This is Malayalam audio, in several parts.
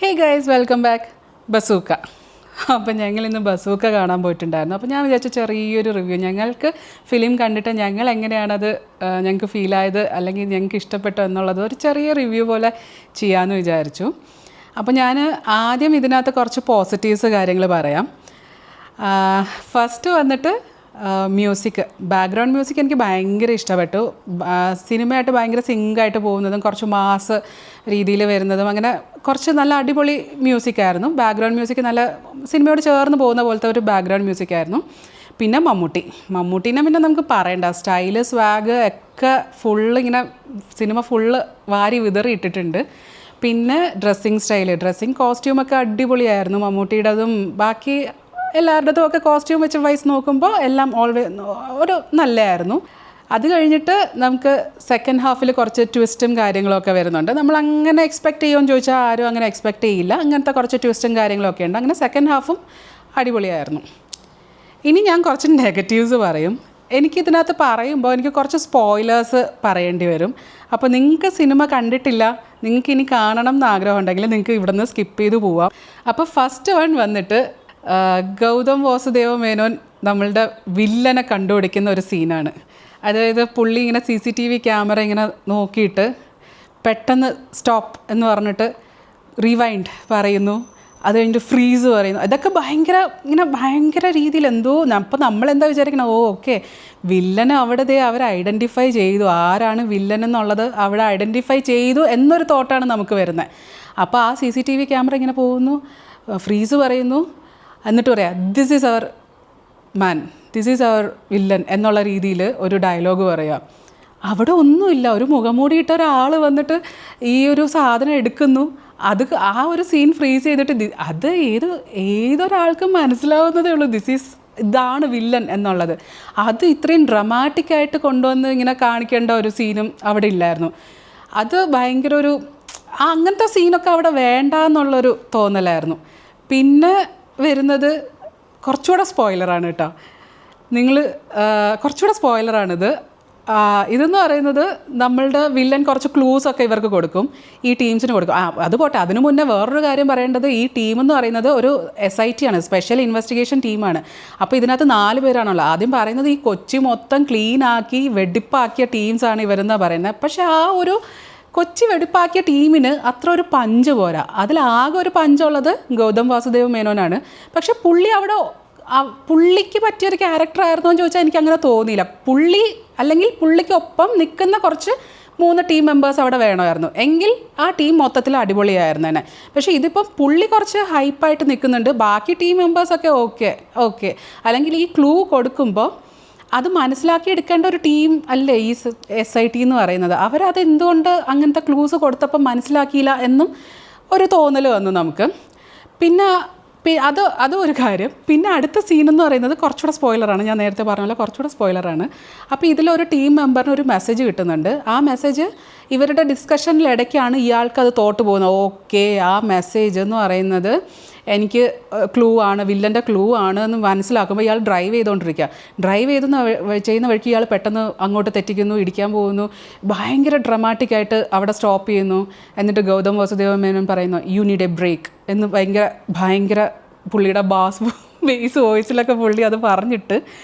Hey guys, welcome back. Bazooka. അപ്പോൾ ഞങ്ങൾ ഇന്ന് ബസൂക്ക കാണാൻ പോയിട്ടുണ്ടായിരുന്നു. അപ്പോൾ ഞാൻ വിചാരിച്ച ചെറിയൊരു റിവ്യൂ, ഞങ്ങൾക്ക് ഫിലിം കണ്ടിട്ട് ഞങ്ങൾ എങ്ങനെയാണത് ഞങ്ങൾക്ക് ഫീലായത് അല്ലെങ്കിൽ ഞങ്ങൾക്ക് ഇഷ്ടപ്പെട്ടോ എന്നുള്ളത് ഒരു ചെറിയ റിവ്യൂ പോലെ ചെയ്യാമെന്ന് വിചാരിച്ചു. അപ്പോൾ ഞാൻ ആദ്യം ഇതിനകത്ത് കുറച്ച് പോസിറ്റീവ്സ് കാര്യങ്ങൾ പറയാം. ഫസ്റ്റ് വന്നിട്ട് മ്യൂസിക്, ബാക്ക്ഗ്രൗണ്ട് മ്യൂസിക് എനിക്ക് ഭയങ്കര ഇഷ്ടപ്പെട്ടു. സിനിമയായിട്ട് ഭയങ്കര സിങ്കായിട്ട് പോകുന്നതും കുറച്ച് മാസ് രീതിയിൽ വരുന്നതും അങ്ങനെ കുറച്ച് നല്ല അടിപൊളി മ്യൂസിക്കായിരുന്നു. ബാക്ക്ഗ്രൗണ്ട് മ്യൂസിക് നല്ല സിനിമയോട് ചേർന്ന് പോകുന്ന പോലത്തെ ഒരു ബാക്ക്ഗ്രൗണ്ട് മ്യൂസിക്കായിരുന്നു. പിന്നെ മമ്മൂട്ടീനെ പിന്നെ നമുക്ക് പറയണ്ട, സ്റ്റൈല് സ്വാഗ് ഒക്കെ ഫുള്ള് ഇങ്ങനെ സിനിമ ഫുള്ള് വാരി വിതറി ഇട്ടിട്ടുണ്ട്. പിന്നെ ഡ്രസ്സിങ് കോസ്റ്റ്യൂമൊക്കെ അടിപൊളിയായിരുന്നു. മമ്മൂട്ടിയുടേതും ബാക്കി എല്ലാവരുടേതും ഒക്കെ കോസ്റ്റ്യൂം വെച്ച് വൈസ് നോക്കുമ്പോൾ എല്ലാം ഒരു നല്ലതായിരുന്നു. അത് കഴിഞ്ഞിട്ട് നമുക്ക് സെക്കൻഡ് ഹാഫിൽ കുറച്ച് ട്വിസ്റ്റും കാര്യങ്ങളൊക്കെ വരുന്നുണ്ട്. നമ്മൾ അങ്ങനെ എക്സ്പെക്റ്റ് ചെയ്യുമെന്ന് ചോദിച്ചാൽ ആരും അങ്ങനെ എക്സ്പെക്റ്റ് ചെയ്യില്ല. അങ്ങനത്തെ കുറച്ച് ട്വിസ്റ്റും കാര്യങ്ങളൊക്കെ ഉണ്ട്. അങ്ങനെ സെക്കൻഡ് ഹാഫും അടിപൊളിയായിരുന്നു. ഇനി ഞാൻ കുറച്ച് നെഗറ്റീവ്സ് പറയും. എനിക്കിതിനകത്ത് പറയുമ്പോൾ എനിക്ക് കുറച്ച് സ്പോയിലേഴ്സ് പറയേണ്ടി വരും. അപ്പോൾ നിങ്ങൾക്ക് സിനിമ കണ്ടിട്ടില്ല, നിങ്ങൾക്ക് ഇനി കാണണം എന്ന് ആഗ്രഹം ഉണ്ടെങ്കിൽ നിങ്ങൾക്ക് ഇവിടെ നിന്ന് സ്കിപ്പ് ചെയ്ത് പോവാം. അപ്പോൾ ഫസ്റ്റ് വൺ വന്നിട്ട് ഗൗതം വാസുദേവ മേനോൻ നമ്മളുടെ വില്ലനെ കണ്ടുപിടിക്കുന്ന ഒരു സീനാണ്. അതായത് പുള്ളി ഇങ്ങനെ CCTV ക്യാമറ ഇങ്ങനെ നോക്കിയിട്ട് പെട്ടെന്ന് സ്റ്റോപ്പ് എന്ന് പറഞ്ഞിട്ട് റിവൈൻഡ് പറയുന്നു, അത് കഴിഞ്ഞിട്ട് ഫ്രീസ് പറയുന്നു. ഇതൊക്കെ ഭയങ്കര രീതിയിൽ എന്തോ അപ്പോൾ നമ്മളെന്താ വിചാരിക്കണം, ഓക്കെ വില്ലനെ അവിടെ അവർ ഐഡൻറ്റിഫൈ ചെയ്തു, ആരാണ് വില്ലൻ എന്നുള്ളത് അവിടെ ഐഡൻറ്റിഫൈ ചെയ്തു എന്നൊരു തോട്ടാണ് നമുക്ക് വരുന്നത്. അപ്പോൾ ആ CCTV ക്യാമറ ഇങ്ങനെ പോകുന്നു, ഫ്രീസ് പറയുന്നു, എന്നിട്ട് പറയാം this is our man, this is our villain എന്നുള്ള രീതിയിൽ ഒരു ഡയലോഗ് പറയുക. അവിടെ ഒന്നുമില്ല, ഒരു മുഖംമൂടിയിട്ട ഒരാൾ വന്നിട്ട് ഈ ഒരു സാധനം എടുക്കുന്നു. ആ ഒരു സീൻ ഫ്രീസ് ചെയ്തിട്ട് അത് ഏതൊരാൾക്കും മനസ്സിലാവുന്നതേ ഉള്ളൂ ഇതാണ് വില്ലൻ എന്നുള്ളത്. അത് ഇത്രയും ഡ്രമാറ്റിക്കായിട്ട് കൊണ്ടുവന്ന് ഇങ്ങനെ കാണിക്കേണ്ട ഒരു സീനും അവിടെ ഇല്ലായിരുന്നു. അത് ഭയങ്കര അങ്ങനത്തെ സീനൊക്കെ അവിടെ വേണ്ട എന്നുള്ളൊരു തോന്നലായിരുന്നു. പിന്നെ വരുന്നത് കുറച്ചുകൂടെ സ്പോയിലറാണ് കേട്ടോ. കുറച്ചുകൂടെ സ്പോയിലറാണിത്. ഇതെന്ന് പറയുന്നത് നമ്മളുടെ വില്ലൻ കുറച്ച് ക്ലൂസൊക്കെ ഇവർക്ക് കൊടുക്കും, ഈ ടീംസിന് കൊടുക്കും. അത് പോട്ടെ, അതിനു മുന്നേ വേറൊരു കാര്യം പറയേണ്ടത്, ഈ ടീമെന്ന് പറയുന്നത് ഒരു SIT ആണ്, സ്പെഷ്യൽ ഇൻവെസ്റ്റിഗേഷൻ ടീമാണ്. അപ്പോൾ ഇതിനകത്ത് 4 പേരാണല്ലോ. ആദ്യം പറയുന്നത് ഈ കൊച്ചി മൊത്തം ക്ലീനാക്കി വെടിപ്പാക്കിയ ടീംസാണ് ഇവരെന്നാണ് പറയുന്നത്. പക്ഷേ ആ ഒരു കൊച്ചി വെടിപ്പാക്കിയ ടീമിന് അത്ര ഒരു പഞ്ച് പോരാ. അതിലാകെ ഒരു പഞ്ചുള്ളത് ഗൗതം വാസുദേവ മേനോനാണ്. പക്ഷെ പുള്ളിക്ക് പറ്റിയൊരു ക്യാരക്ടറായിരുന്നോ എന്ന് ചോദിച്ചാൽ എനിക്ക് അങ്ങനെ തോന്നിയില്ല. പുള്ളിക്കൊപ്പം നിൽക്കുന്ന കുറച്ച് 3 ടീം മെമ്പേഴ്സ് അവിടെ വേണമായിരുന്നു, എങ്കിൽ ആ ടീം മൊത്തത്തിൽ അടിപൊളിയായിരുന്നു തന്നെ. പക്ഷേ ഇതിപ്പം പുള്ളി കുറച്ച് ഹൈപ്പായിട്ട് നിൽക്കുന്നുണ്ട്, ബാക്കി ടീം മെമ്പേഴ്സൊക്കെ ഓക്കെ. അല്ലെങ്കിൽ ഈ ക്ലൂ കൊടുക്കുമ്പോൾ അത് മനസ്സിലാക്കി എടുക്കേണ്ട ഒരു ടീം അല്ലേ ഈ SIT എന്ന് പറയുന്നത്. അവരത് എന്തുകൊണ്ട് അങ്ങനത്തെ ക്ലൂസ് കൊടുത്തപ്പം മനസ്സിലാക്കിയില്ല എന്നും ഒരു തോന്നൽ വന്നു നമുക്ക്. പിന്നെ അത് ഒരു കാര്യം. പിന്നെ അടുത്ത സീനെന്ന് പറയുന്നത് കുറച്ചുകൂടെ സ്പോയിലറാണ്. ഞാൻ നേരത്തെ പറഞ്ഞ കുറച്ചുകൂടെ സ്പോയിലറാണ്. അപ്പോൾ ഇതിലൊരു ടീം മെമ്പറിന് ഒരു മെസ്സേജ് കിട്ടുന്നുണ്ട്. ആ മെസ്സേജ് ഇവരുടെ ഡിസ്കഷനിലിടയ്ക്കാണ് ഇയാൾക്കത് തോട്ട് പോകുന്നത്. ഓക്കെ, ആ മെസ്സേജ് എന്ന് പറയുന്നത് എനിക്ക് ക്ലൂ ആണ്, വില്ലൻ്റെ ക്ലൂ ആണ് എന്ന് മനസ്സിലാക്കുമ്പോൾ ഇയാൾ ഡ്രൈവ് ചെയ്യുന്ന വഴിക്ക് ഇയാൾ പെട്ടെന്ന് അങ്ങോട്ട് തെറ്റിക്കുന്നു, ഇടിക്കാൻ പോകുന്നു, ഭയങ്കര ഡ്രമാറ്റിക്കായിട്ട് അവിടെ സ്റ്റോപ്പ് ചെയ്യുന്നു. എന്നിട്ട് ഗൗതം വാസുദേവ മേനോൻ പറയുന്നു യു നീഡ് എ ബ്രേക്ക് എന്ന് ഭയങ്കര പുള്ളിയുടെ ബേസ് വോയിസിലൊക്കെ പുള്ളി അത് പറഞ്ഞിട്ട്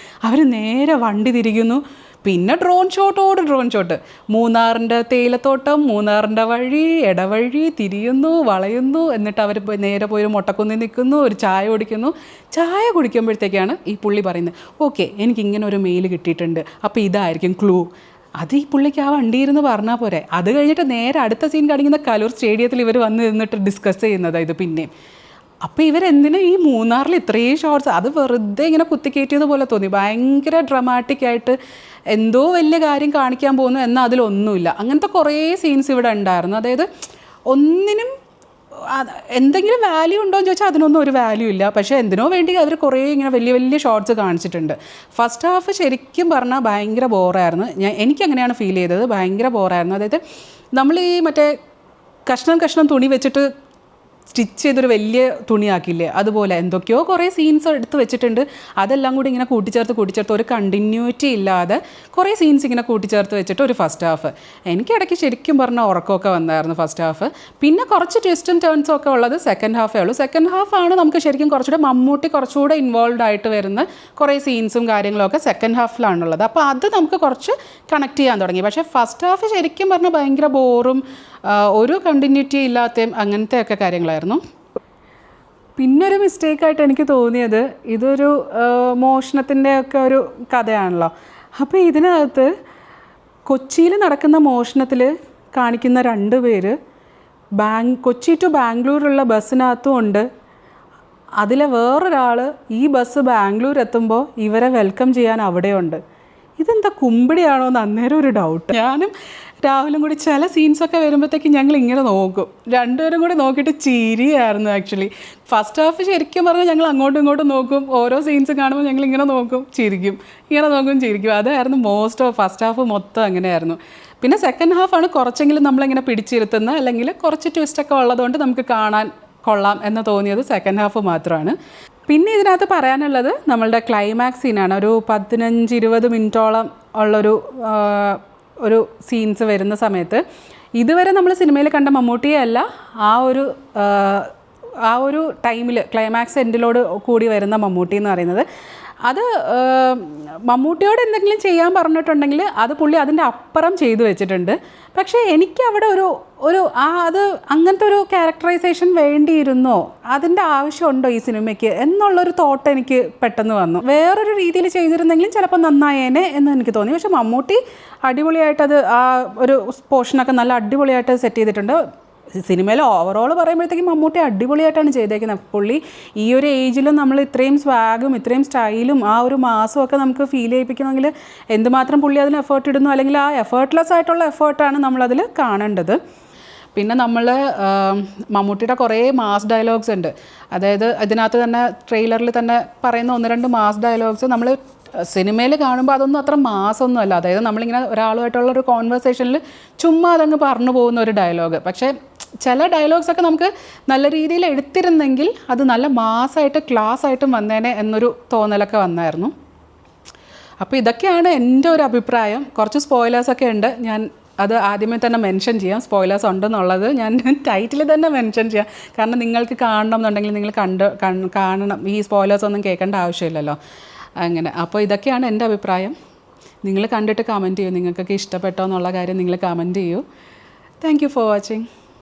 അവർ നേരെ വണ്ടി തിരിക്കുന്നു. പിന്നെ ഡ്രോൺ ഷോട്ട്, മൂന്നാറിൻ്റെ തേയിലത്തോട്ടം, മൂന്നാറിൻ്റെ വഴി, ഇടവഴി തിരിയുന്നു, വളയുന്നു. എന്നിട്ട് അവർ നേരെ പോയി ഒരു മുട്ടക്കുന്നിൽ നിൽക്കുന്നു, ഒരു ചായ കുടിക്കുന്നു. ചായ കുടിക്കുമ്പോഴത്തേക്കാണ് ഈ പുള്ളി പറയുന്നത് ഓക്കെ എനിക്കിങ്ങനെ ഒരു മെയിൽ കിട്ടിയിട്ടുണ്ട്, അപ്പോൾ ഇതായിരിക്കും ക്ലൂ. അത് ഈ പുള്ളിക്ക് ആ വണ്ടിയിരുന്ന് പറഞ്ഞാൽ പോരെ. അത് കഴിഞ്ഞിട്ട് നേരെ അടുത്ത സീൻ കാണിക്കുന്ന കലൂർ സ്റ്റേഡിയത്തിൽ ഇവർ വന്ന് നിന്നിട്ട് ഡിസ്കസ് ചെയ്യുന്നതാണ് ഇത് പിന്നെയും. അപ്പോൾ ഇവരെന്തിനാ ഈ മൂന്നാറിൽ ഇത്രയും ഷോർട്സ്, അത് വെറുതെ ഇങ്ങനെ കുത്തിക്കയറ്റിയത് പോലെ തോന്നി. ഭയങ്കര ഡ്രമാറ്റിക്കായിട്ട് എന്തോ വലിയ കാര്യം കാണിക്കാൻ പോകുന്നു എന്നാൽ അതിലൊന്നുമില്ല. അങ്ങനത്തെ കുറേ സീൻസ് ഇവിടെ ഉണ്ടായിരുന്നു. അതായത് ഒന്നിനും എന്തെങ്കിലും വാല്യൂ ഉണ്ടോ എന്ന് ചോദിച്ചാൽ അതിനൊന്നും ഒരു വാല്യൂ ഇല്ല. പക്ഷേ എന്തിനോ വേണ്ടി അവർ കുറേ ഇങ്ങനെ വലിയ ഷോർട്സ് കാണിച്ചിട്ടുണ്ട്. ഫസ്റ്റ് ഹാഫ് ശരിക്കും പറഞ്ഞാൽ ഭയങ്കര ബോറായിരുന്നു. എനിക്കങ്ങനെയാണ് ഫീൽ ചെയ്തത്, ഭയങ്കര ബോറായിരുന്നു. അതായത് നമ്മൾ ഈ മറ്റേ കഷ്ണം തുണി വെച്ചിട്ട് സ്റ്റിച്ച് ചെയ്തൊരു വലിയ തുണിയാക്കില്ലേ, അതുപോലെ എന്തൊക്കെയോ കുറേ സീൻസ് എടുത്ത് വെച്ചിട്ടുണ്ട്. അതെല്ലാം കൂടി ഇങ്ങനെ കൂട്ടിച്ചേർത്ത് ഒരു കണ്ടിന്യൂറ്റി ഇല്ലാതെ കുറേ സീൻസ് ഇങ്ങനെ കൂട്ടിച്ചേർത്ത് വെച്ചിട്ട് ഒരു ഫസ്റ്റ് ഹാഫ്. എനിക്കിടയ്ക്ക് ശരിക്കും പറഞ്ഞാൽ ഉറക്കമൊക്കെ വന്നായിരുന്നു ഫസ്റ്റ് ഹാഫ്. പിന്നെ കുറച്ച് ട്വിസ്റ്റും ടേൺസും ഒക്കെ ഉള്ളത് സെക്കൻഡ് ഹാഫേ ഉള്ളൂ. സെക്കൻഡ് ഹാഫാണ് നമുക്ക് ശരിക്കും കുറച്ചുകൂടെ മമ്മൂട്ടി കുറച്ചുകൂടെ ഇൻവോൾവ് ആയിട്ട് വരുന്ന കുറേ സീൻസും കാര്യങ്ങളൊക്കെ സെക്കൻഡ് ഹാഫിലാണുള്ളത്. അപ്പോൾ അത് നമുക്ക് കുറച്ച് കണക്ട് ചെയ്യാൻ തുടങ്ങി. പക്ഷേ ഫസ്റ്റ് ഹാഫ് ശരിക്കും പറഞ്ഞാൽ ഭയങ്കര ബോറും ഒരു കണ്ടിന്യൂറ്റി ഇല്ലാത്തയും അങ്ങനത്തെ ഒക്കെ കാര്യങ്ങളായിരുന്നു. പിന്നൊരു മിസ്റ്റേക്കായിട്ട് എനിക്ക് തോന്നിയത്, ഇതൊരു മോഷണത്തിൻ്റെ ഒക്കെ ഒരു കഥയാണല്ലോ. അപ്പോൾ ഇതിനകത്ത് കൊച്ചിയിൽ നടക്കുന്ന മോഷണത്തിൽ കാണിക്കുന്ന 2 പേര് കൊച്ചി ടു ബാംഗ്ലൂരുള്ള ബസ്സിനകത്തും ഉണ്ട്. അതിലെ വേറൊരാൾ ഈ ബസ് ബാംഗ്ലൂർ എത്തുമ്പോൾ ഇവരെ വെൽക്കം ചെയ്യാൻ അവിടെയുണ്ട്. ഇതെന്താ കുമ്പിടിയാണോ എന്ന് അന്നേരം ഒരു ഡൗട്ട്. ഞാനും രാഹുലും കൂടി ചില സീൻസൊക്കെ വരുമ്പോഴത്തേക്കും ഞങ്ങൾ ഇങ്ങനെ നോക്കും, 2 പേരും കൂടി നോക്കിയിട്ട് ചിരിയായിരുന്നു ആക്ച്വലി. ഫസ്റ്റ് ഹാഫ് ശരിക്കും പറഞ്ഞാൽ ഞങ്ങൾ അങ്ങോട്ടും ഇങ്ങോട്ടും നോക്കും, ഓരോ സീൻസ് കാണുമ്പോൾ ഞങ്ങൾ ഇങ്ങനെ നോക്കും ചിരിക്കും, അതായിരുന്നു മോസ്റ്റ് ഓഫ് ഫസ്റ്റ് ഹാഫ് മൊത്തം അങ്ങനെയായിരുന്നു. പിന്നെ സെക്കൻഡ് ഹാഫാണ് കുറച്ചെങ്കിലും നമ്മളിങ്ങനെ പിടിച്ചിരുത്തുന്ന, അല്ലെങ്കിൽ കുറച്ച് ട്വിസ്റ്റൊക്കെ ഉള്ളതുകൊണ്ട് നമുക്ക് കാണാൻ കൊള്ളാം എന്ന് തോന്നിയത് സെക്കൻഡ് ഹാഫ് മാത്രമാണ്. പിന്നെ ഇതിനകത്ത് പറയാനുള്ളത് നമ്മളുടെ ക്ലൈമാക്സ് സീനാണ്. ഒരു 15-20 മിനിറ്റോളം ഉള്ളൊരു സീൻസ് വരുന്ന സമയത്ത് ഇതുവരെ നമ്മൾ സിനിമയിൽ കണ്ട മമ്മൂട്ടിയെ അല്ല, ആ ഒരു ടൈമിൽ ക്ലൈമാക്സ് എൻഡിലോട് കൂടി വരുന്ന മമ്മൂട്ടി എന്ന് പറയുന്നത്. അത് മമ്മൂട്ടിയോട് എന്തെങ്കിലും ചെയ്യാൻ പറഞ്ഞിട്ടുണ്ടെങ്കിൽ അത് പുള്ളി അതിൻ്റെ അപ്പുറം ചെയ്തു വെച്ചിട്ടുണ്ട്. പക്ഷേ എനിക്ക് അവിടെ അത് അങ്ങനത്തെ ഒരു ക്യാരക്ടറൈസേഷൻ വേണ്ടിയിരുന്നോ, അതിൻ്റെ ആവശ്യമുണ്ടോ ഈ സിനിമയ്ക്ക് എന്നുള്ളൊരു തോട്ട് എനിക്ക് പെട്ടെന്ന് വന്നു. വേറൊരു രീതിയിൽ ചെയ്തിരുന്നെങ്കിലും ചിലപ്പോൾ നന്നായേനെ എന്ന് എനിക്ക് തോന്നി. പക്ഷേ മമ്മൂട്ടി അടിപൊളിയായിട്ടത് ആ ഒരു പോർഷനൊക്കെ നല്ല അടിപൊളിയായിട്ട് സെറ്റ് ചെയ്തിട്ടുണ്ട്. സിനിമയിൽ ഓവറോൾ പറയുമ്പോഴത്തേക്കും മമ്മൂട്ടി അടിപൊളിയായിട്ടാണ് ചെയ്തേക്കുന്നത്. പുള്ളി ഈ ഒരു ഏജിലും നമ്മൾ ഇത്രയും സ്വാഗും ഇത്രയും സ്റ്റൈലും ആ ഒരു മാസും ഒക്കെ നമുക്ക് ഫീൽ ചെയ്യിപ്പിക്കണമെങ്കിൽ എന്തുമാത്രം പുള്ളി അതിന് എഫേർട്ട് ഇടുന്നു, അല്ലെങ്കിൽ ആ എഫേർട്ട്ലെസ് ആയിട്ടുള്ള എഫേർട്ടാണ് നമ്മളതിൽ കാണേണ്ടത്. പിന്നെ നമ്മൾ മമ്മൂട്ടിയുടെ കുറേ മാസ് ഡയലോഗ്സ് ഉണ്ട്. അതായത് ഇതിനകത്ത് തന്നെ ട്രെയിലറിൽ തന്നെ പറയുന്ന 1-2 മാസ് ഡയലോഗ്സ് നമ്മൾ സിനിമയിൽ കാണുമ്പോൾ അതൊന്നും അത്ര മാസമൊന്നും അല്ല. അതായത് നമ്മളിങ്ങനെ ഒരാളുമായിട്ടുള്ളൊരു കോൺവെർസേഷനിൽ ചുമ്മാ അതങ്ങ് പറഞ്ഞു പോകുന്ന ഒരു ഡയലോഗ്. പക്ഷേ ചില ഡയലോഗ്സൊക്കെ നമുക്ക് നല്ല രീതിയിൽ എടുത്തിരുന്നെങ്കിൽ അത് നല്ല മാസമായിട്ട് ക്ലാസ് ആയിട്ടും വന്നേനെ എന്നൊരു തോന്നലൊക്കെ വന്നായിരുന്നു. അപ്പോൾ ഇതൊക്കെയാണ് എൻ്റെ ഒരു അഭിപ്രായം. കുറച്ച് സ്പോയിലേഴ്സൊക്കെ ഉണ്ട്, ഞാൻ അത് ആദ്യമേ തന്നെ മെൻഷൻ ചെയ്യാം. സ്പോയിലേഴ്സ് ഉണ്ടെന്നുള്ളത് ഞാൻ ടൈറ്റിൽ തന്നെ മെൻഷൻ ചെയ്യാം. കാരണം നിങ്ങൾക്ക് കാണണം എന്നുണ്ടെങ്കിൽ നിങ്ങൾ കാണണം, ഈ സ്പോയിലേഴ്സ് ഒന്നും കേൾക്കേണ്ട ആവശ്യമില്ലല്ലോ. അങ്ങനെ അപ്പോൾ ഇതൊക്കെയാണ് എൻ്റെ അഭിപ്രായം. നിങ്ങൾ കണ്ടിട്ട് കമൻറ്റ് ചെയ്യൂ, നിങ്ങൾക്കൊക്കെ ഇഷ്ടപ്പെട്ടോ എന്നുള്ള കാര്യം നിങ്ങൾ കമൻറ്റ് ചെയ്യൂ. Thank you for watching.